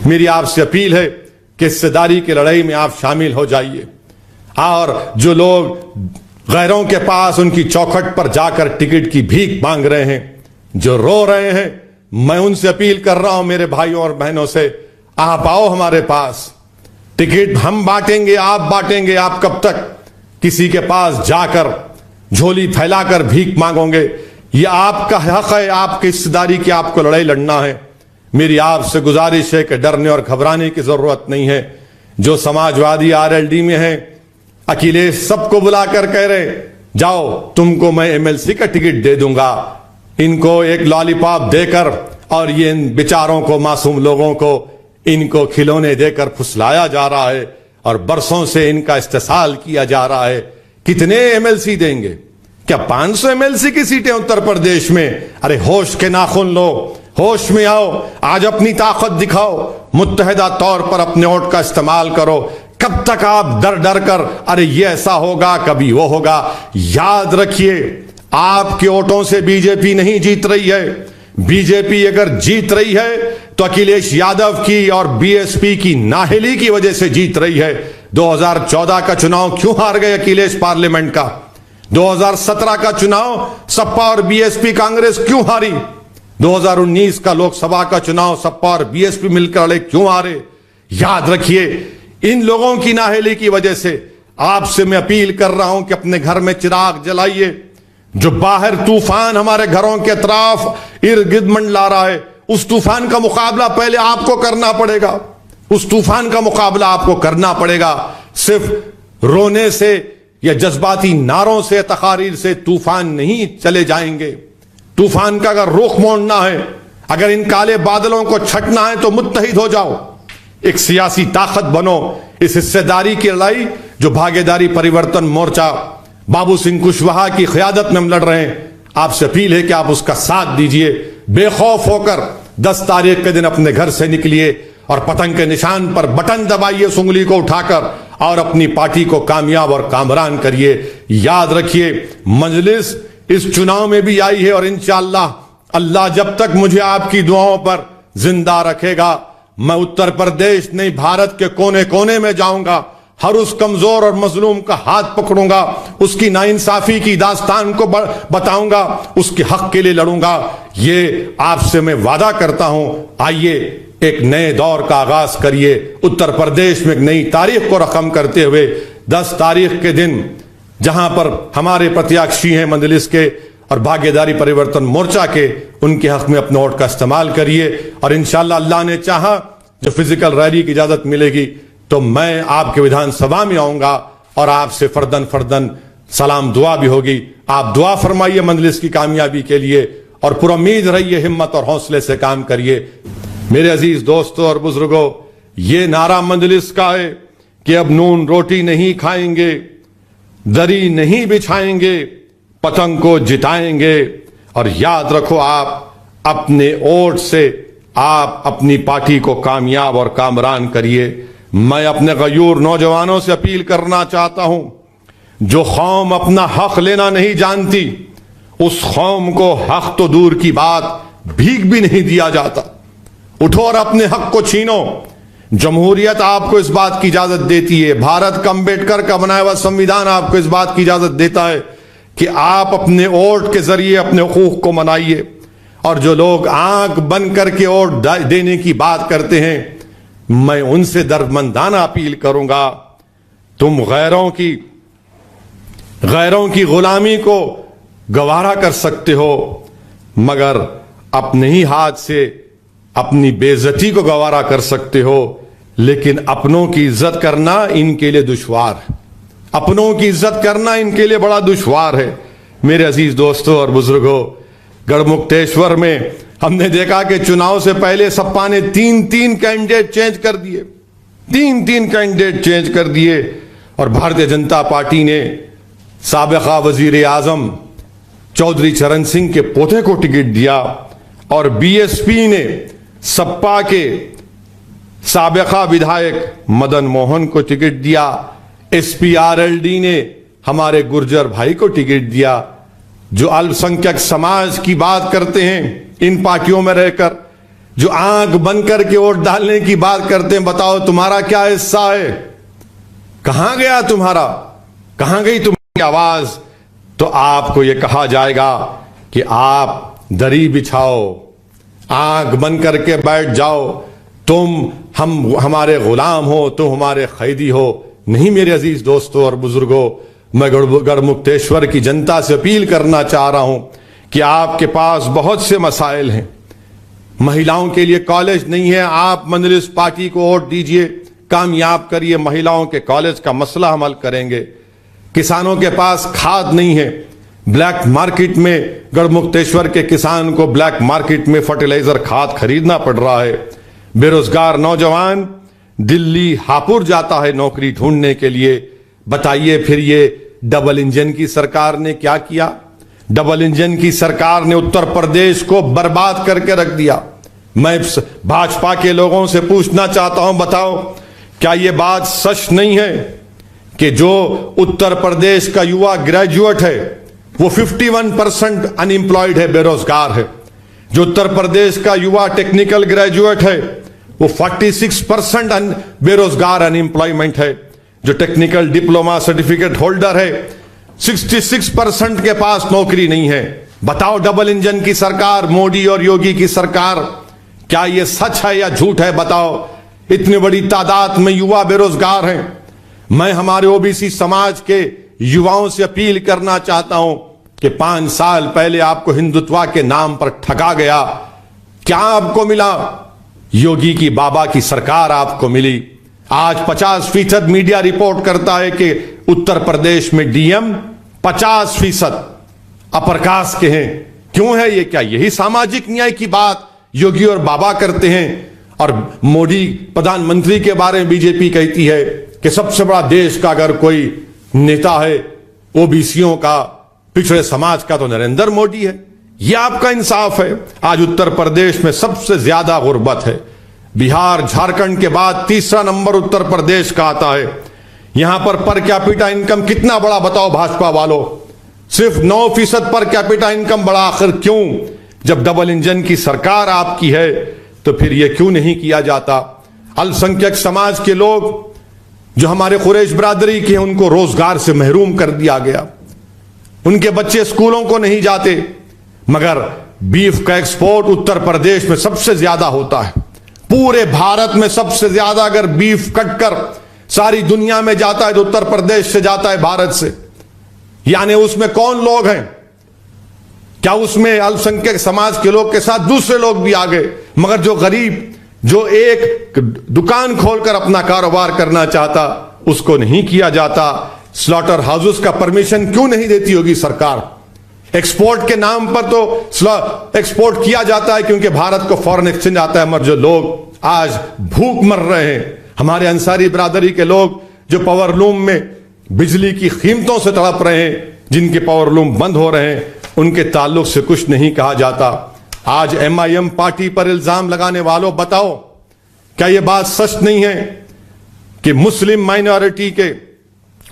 मेरी आपसे अपील है कि हिस्सेदारी की लड़ाई में आप शामिल हो जाइए। और जो लोग गैरों के पास उनकी चौखट पर जाकर टिकट की भीख मांग रहे हैं, जो रो रहे हैं, मैं उनसे अपील कर रहा हूं मेरे भाइयों और बहनों से, आप आओ हमारे पास, टिकट हम बांटेंगे, आप बांटेंगे। आप कब तक किसी के पास जाकर झोली फैलाकर भीख मांगोगे? यह आपका हक है, आपकी हिस्सेदारी की आपको लड़ाई लड़ना है। मेरी आपसे गुजारिश है कि डरने और घबराने की जरूरत नहीं है। जो समाजवादी आरएलडी में है, अखिलेश सबको बुलाकर कह रहे जाओ तुमको मैं एमएलसी का टिकट दे दूंगा। इनको एक लॉलीपॉप देकर और ये इन बेचारों को, मासूम लोगों को इनको खिलौने देकर फुसलाया जा रहा है और बरसों से इनका इस्तेसाल किया जा रहा है। कितने एमएलसी देंगे? क्या 500 एमएलसी की सीटें उत्तर प्रदेश में? अरे होश के नाखून लो, होश में आओ, आज अपनी ताकत दिखाओ, मुत्तहिदा तौर पर अपने वोट का इस्तेमाल करो। कब तक आप डर डर कर अरे ये ऐसा होगा, कभी वो होगा? याद रखिए, आपके वोटों से बीजेपी नहीं जीत रही है। बीजेपी अगर जीत रही है तो अखिलेश यादव की और बीएसपी की नाहली की वजह से जीत रही है। 2014 का चुनाव क्यों हार गए अखिलेश पार्लियामेंट का? 2017 का चुनाव सपा और बीएसपी कांग्रेस क्यों हारी? 2019 का लोकसभा का चुनाव सपा और बीएसपी मिलकर लड़े, क्यों हारे? याद रखिए, इन लोगों की नाहली की वजह से आपसे मैं अपील कर रहा हूं कि अपने घर में चिराग जलाइए। जो बाहर तूफान हमारे घरों के अतराफ इर्द गिर्द मंडला रहा है, उस तूफान का मुकाबला पहले आपको करना पड़ेगा। उस तूफान का मुकाबला आपको करना पड़ेगा। सिर्फ रोने से या जज्बाती नारों से, तकारीर से तूफान नहीं चले जाएंगे। तूफान का अगर रुख मोड़ना है, अगर इन काले बादलों को छटना है तो मुत्तहिद हो जाओ, एक सियासी ताकत बनो। इस हिस्सेदारी की लड़ाई जो भागीदारी परिवर्तन मोर्चा बाबू सिंह कुशवाहा की क़यादत में हम लड़ रहे हैं, आपसे अपील है कि आप उसका साथ दीजिए। बेखौफ होकर 10 तारीख के दिन अपने घर से निकलिए और पतंग के निशान पर बटन दबाइए उस उंगली को उठाकर और अपनी पार्टी को कामयाब और कामरान करिए। याद रखिए, मजलिस इस चुनाव में भी आई है और इंशाअल्लाह अल्लाह जब तक मुझे आपकी दुआओं पर जिंदा रखेगा, मैं उत्तर प्रदेश नहीं भारत के कोने कोने में जाऊंगा, हर उस कमजोर और मजलूम का हाथ पकड़ूंगा, उसकी नाइंसाफी की दास्तान को बताऊंगा, उसके हक के लिए लड़ूंगा। ये आपसे मैं वादा करता हूं। आइए एक नए दौर का आगाज करिए। उत्तर प्रदेश में एक नई तारीख को रकम करते हुए 10 तारीख के दिन जहां पर हमारे प्रत्याशी हैं मजलिस के और भागीदारी परिवर्तन मोर्चा के, उनके हक में अपने वोट का इस्तेमाल करिए। और इंशाअल्लाह अल्लाह ने चाहा जो फिजिकल रैली की इजाजत मिलेगी तो मैं आपके विधानसभा में आऊंगा और आपसे फर्दन फर्दन सलाम दुआ भी होगी। आप दुआ फरमाइए मजलिस की कामयाबी के लिए और पुरुम्मीद रहिए, हिम्मत और हौसले से काम करिए। मेरे अजीज दोस्तों और बुजुर्गों, ये नारा मजलिस का है कि अब नून रोटी नहीं खाएंगे, दरी नहीं बिछाएंगे, पतंग को जिताएंगे। और याद रखो, आप अपने वोट से आप अपनी पार्टी को कामयाब और कामरान करिए। मैं अपने गयूर नौजवानों से अपील करना चाहता हूं, जो कौम अपना हक लेना नहीं जानती, उस कौम को हक तो दूर की बात भीख भी नहीं दिया जाता। उठो और अपने हक को छीनो। जमहूरियत आपको इस बात की इजाजत देती है, भारत का अम्बेडकर का बनाया हुआ संविधान आपको इस बात की इजाजत देता है कि आप अपने वोट के जरिए अपने हुकूक को मनाइए। और जो लोग आंख बंद करके वोट देने की बात करते हैं, मैं उनसे दर्दमंदाना अपील करूंगा, तुम गैरों की गुलामी को गवारा कर सकते हो, मगर अपने ही हाथ से अपनी बेइज्जती को गवारा कर सकते हो। लेकिन अपनों की इज्जत करना इनके लिए दुश्वार है। अपनों की इज्जत करना इनके लिए बड़ा दुश्वार है। मेरे अजीज दोस्तों और बुजुर्गों, गढ़मुक्तेश्वर में हमने देखा कि चुनाव से पहले सपा ने 3-3 कैंडिडेट चेंज कर दिए, 3-3 कैंडिडेट चेंज कर दिए। और भारतीय जनता पार्टी ने साबिका वजीर आजम चौधरी चरण सिंह के पोते को टिकट दिया और बीएसपी ने सपा के साबिका विधायक मदन मोहन को टिकट दिया। एसपीआरएलडी ने हमारे गुर्जर भाई को टिकट दिया। जो अल्पसंख्यक समाज की बात करते हैं इन पार्टियों में रहकर, जो आंख बंद करके वोट डालने की बात करते हैं, बताओ तुम्हारा क्या हिस्सा है? कहां गया तुम्हारा, कहां गई तुम्हारी आवाज? तो आपको यह कहा जाएगा कि आप दरी बिछाओ, आंख बंद करके बैठ जाओ, तुम हमारे गुलाम हो, तुम हमारे कैदी हो। नहीं मेरे अजीज दोस्तों और बुजुर्गों, मैं गढ़मुक्तेश्वर की जनता से अपील करना चाह रहा हूं कि आपके पास बहुत से मसाइल हैं। महिलाओं के लिए कॉलेज नहीं है, आप मंजलिस पार्टी को वोट दीजिए, कामयाब करिए, महिलाओं के कॉलेज का मसला हम हल करेंगे। किसानों के पास खाद नहीं है, ब्लैक मार्केट में गढ़मुक्तेश्वर के किसान को ब्लैक मार्केट में फर्टिलाइजर खाद खरीदना पड़ रहा है। बेरोजगार नौजवान दिल्ली हापुड़ जाता है नौकरी ढूंढने के लिए। बताइए फिर ये डबल इंजन की सरकार ने क्या किया? डबल इंजन की सरकार ने उत्तर प्रदेश को बर्बाद करके रख दिया। मैं भाजपा के लोगों से पूछना चाहता हूं, बताओ क्या यह बात सच नहीं है कि जो उत्तर प्रदेश का युवा ग्रेजुएट है वो 51% अनएम्प्लॉयड है, बेरोजगार है। जो उत्तर प्रदेश का युवा टेक्निकल ग्रेजुएट है वो 46% बेरोजगार अनएम्प्लॉयमेंट है। जो टेक्निकल डिप्लोमा सर्टिफिकेट होल्डर है 66% के पास नौकरी नहीं है। बताओ डबल इंजन की सरकार, मोदी और योगी की सरकार, क्या यह सच है या झूठ है? बताओ। इतनी बड़ी तादाद में युवा बेरोजगार हैं। मैं हमारे ओबीसी समाज के युवाओं से अपील करना चाहता हूं कि 5 साल पहले आपको हिंदुत्व के नाम पर ठगा गया। क्या आपको मिला? योगी की बाबा की सरकार आपको मिली। आज 50% मीडिया रिपोर्ट करता है कि उत्तर प्रदेश में डीएम 50% अपर कास्ट के हैं। क्यों है ये? क्या यही सामाजिक न्याय की बात योगी और बाबा करते हैं? और मोदी प्रधानमंत्री के बारे में बीजेपी कहती है कि सबसे बड़ा देश का अगर कोई नेता है ओबीसीओं का, पिछड़े समाज का, तो नरेंद्र मोदी है। यह आपका इंसाफ है? आज उत्तर प्रदेश में सबसे ज्यादा गुर्बत है। बिहार झारखंड के बाद तीसरा नंबर उत्तर प्रदेश का आता है। यहां पर कैपिटा इनकम कितना बड़ा बताओ भाजपा वालों? सिर्फ 9% पर कैपिटा इनकम बड़ा। आखिर क्यों? जब डबल इंजन की सरकार आपकी है तो फिर यह क्यों नहीं किया जाता? अल्पसंख्यक समाज के लोग जो हमारे कुरैश बिरादरी के हैं उनको रोजगार से महरूम कर दिया गया। उनके बच्चे स्कूलों को नहीं जाते। मगर बीफ का एक्सपोर्ट उत्तर प्रदेश में सबसे ज्यादा होता है। पूरे भारत में सबसे ज्यादा अगर बीफ कटकर सारी दुनिया में जाता है तो उत्तर प्रदेश से जाता है, भारत से। यानी उसमें कौन लोग हैं? क्या उसमें अल्पसंख्यक समाज के लोग के साथ दूसरे लोग भी आ गए? मगर जो गरीब, जो एक दुकान खोलकर अपना कारोबार करना चाहता, उसको नहीं किया जाता। स्लॉटर हाउसेस का परमिशन क्यों नहीं देती होगी सरकार? एक्सपोर्ट के नाम पर तो एक्सपोर्ट किया जाता है क्योंकि भारत को फॉरेन एक्सचेंज आता है। मगर जो लोग आज भूख मर रहे हैं, हमारे अंसारी बिरादरी के लोग जो पावर लूम में बिजली की कीमतों से तड़प रहे हैं, जिनके पावर लूम बंद हो रहे हैं, उनके ताल्लुक से कुछ नहीं कहा जाता। आज एमआईएम पार्टी पर इल्जाम लगाने वालों, बताओ क्या यह बात सच नहीं है कि मुस्लिम माइनॉरिटी के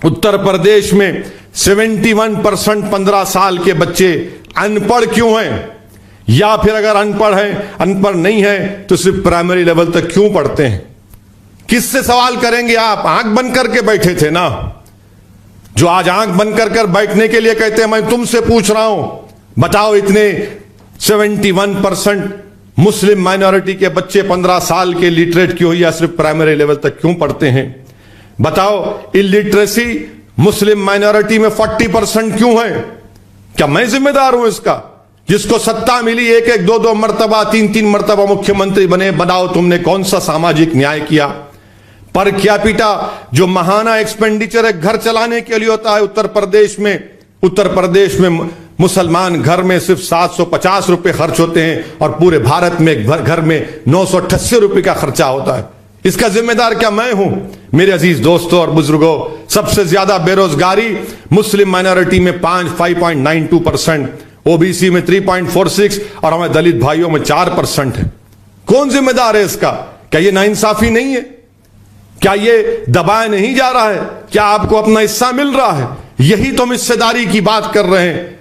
उत्तर प्रदेश में 71% 15 साल के बच्चे अनपढ़ क्यों हैं? या फिर अगर अनपढ़ नहीं है तो सिर्फ प्राइमरी लेवल तक क्यों पढ़ते हैं? किससे सवाल करेंगे आप? आंख बंद करके बैठे थे ना। जो आज आंख बंद कर बैठने के लिए कहते हैं, मैं तुमसे पूछ रहा हूं, बताओ इतने 71% मुस्लिम माइनॉरिटी के बच्चे 15 साल के लिटरेट क्यों या सिर्फ प्राइमरी लेवल तक क्यों पढ़ते हैं? बताओ इलिटरेसी मुस्लिम माइनॉरिटी में 40% क्यों है? क्या मैं जिम्मेदार हूं इसका? जिसको सत्ता मिली 1-1, 2-2 मर्तबा, 3-3 मर्तबा मुख्यमंत्री बने, बताओ तुमने कौन सा सामाजिक न्याय किया? पर कैपिटा जो महाना एक्सपेंडिचर है घर चलाने के लिए होता है उत्तर प्रदेश में मुसलमान घर में सिर्फ 750 रुपए खर्च होते हैं और पूरे भारत में घर में 988 रुपए का खर्चा होता है। इसका जिम्मेदार क्या मैं हूं? मेरे अजीज दोस्तों और बुजुर्गों, सबसे ज्यादा बेरोजगारी मुस्लिम माइनॉरिटी में 5.92%, ओबीसी में 3.46 और हमारे दलित भाइयों में 4% है। कौन जिम्मेदार है इसका? क्या यह नाइंसाफी नहीं है? क्या यह दबाया नहीं जा रहा है? क्या आपको अपना हिस्सा मिल रहा है? यही तो हम हिस्सेदारी की बात कर रहे हैं।